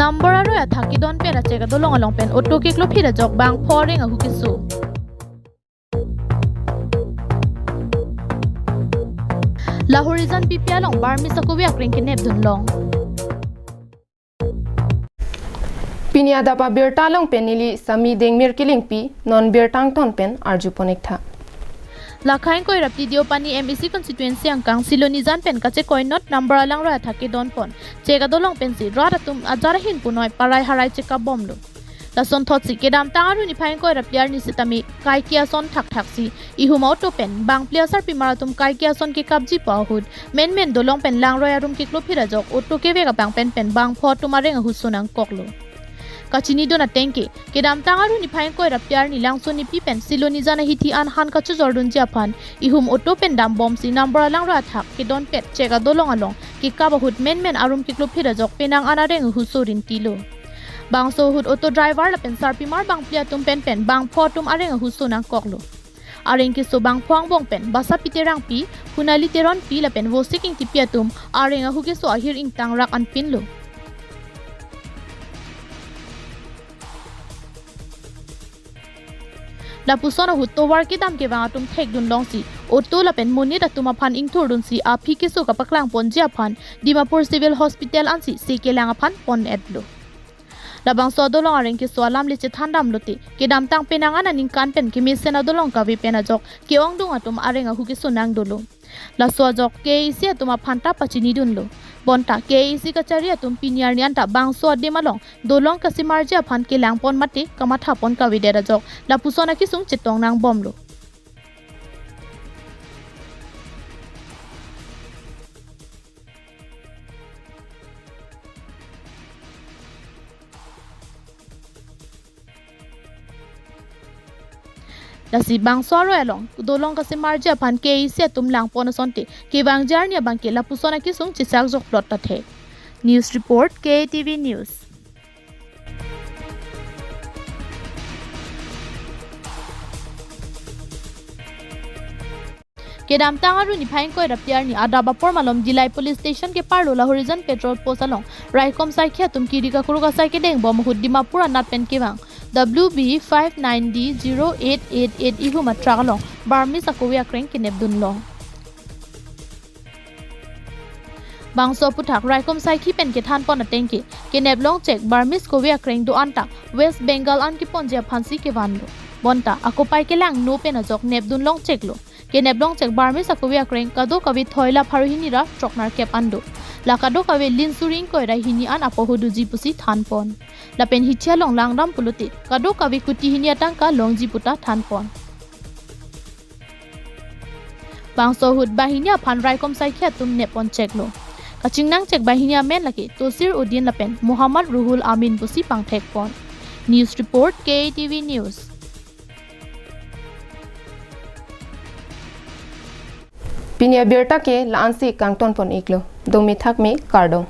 number aro ya thaki don pen a cheka dolong along pen auto ke klo phira jok bang phoring a hukisu La Horizon PPA long barmi sakuwi akring kinep dun long Pinia dapa birtalong penili sami dengmir kiling pi non birtang ton pen arju ponekta Lakhain koi rapti dio pani MEC constituency angkang silonizan pen kache koi not number alang ra thaki don pon cheka dolong pen si ra tum ajara hin punoi parai harai cheka bomlo la son thot si kedam tangaru ni phain koi rapiar ni sitami kai kia son thak thak si ihuma auto pen bang player pi maratum kai kia son ki kabji pahud men dolong pen lang roya rum ki klo phira jok auto ke vega bang pen bang pho tumareng husunang koklo Kachini dona tenke kedam tangaru ni phain koi rapiar ni langso ni pi pen siloni jana hiti an han kachu jordun japhan ihum auto pen dam bom si number lang ra thak ke don pet cheka dolong along ki kabahut men arum ki klo phira jok penang anareng husurin tilo Bangso hut auto driver la pen sarpi mar bang plia tum pen bang photum areng husunang koklo areng ki so bang phang bong pen basa piterang pi hunali teron pi la pen wo siking ti piatum areng hu ke so ahir ing tang rak an pin lo La pusona hut to war ki dam ke wang atum thek dun long si auto la pen moni da tuma phan ing thur dun si a phi ke so ka paklang pon jia phan Dimapur civil hospital an si se ke lang phan pon etlo Labang so dolong areng ke so alam le che thandam lote ke dam tang penangan aning kan pen ke mesena dolong ka vi pena jok ke ong dung atum areng hu ke sunang dolo la so jok ke isi atuma phanta pachini dun lo bonta ke isi ka chari atum piniar nian ta bang so de malong dolong ka simarja phan ke lang pon mate kama tha pon ka vi dera jok la pusona ki sung chitong nang bom lo Lasi bang soro elong dolong kasi marja pan ke isi tum lang pon sonte ke bang jarnia bang ke la pusona ki sung chisak jok plot ta the News report KTV News Kedam tangaru ni phain koi rapiar ni adaba por malom jilai police station ke parlo La Horizon petrol post along raikom sai khia tum kirika kuruga sai ke deng bom hud Dimapur anat pen ke bang WB59D0888 ihu matragalong barmi sakowi akreng kinep dun long Bangso puthak raikom sai khi pen ke than pon ateng ke kinep long check barmi sakowi akreng do anta West Bengal an ki ponjia phansi ke wanlo bonta akopai ke lang no pen ajok nep dun long check lo kinep long check barmi sakowi akreng kado kawi thoila pharuhini ra troknar kep ando Lakado kawe lin suring koi rai hini an apohudu jipusi thanpon lapen hichia long langram puluti kado kawe kuti hini atangka long jiputa thanpon Bangso hud bahinia phan raikom sai khia tum nepon check lo kachingnang check bahinia men laki tosir udin lapen Muhammad Ruhul Amin pusi pangthek pon News report KTV News Pinia birta ke laansi kangton pon iklo domi thak me kardom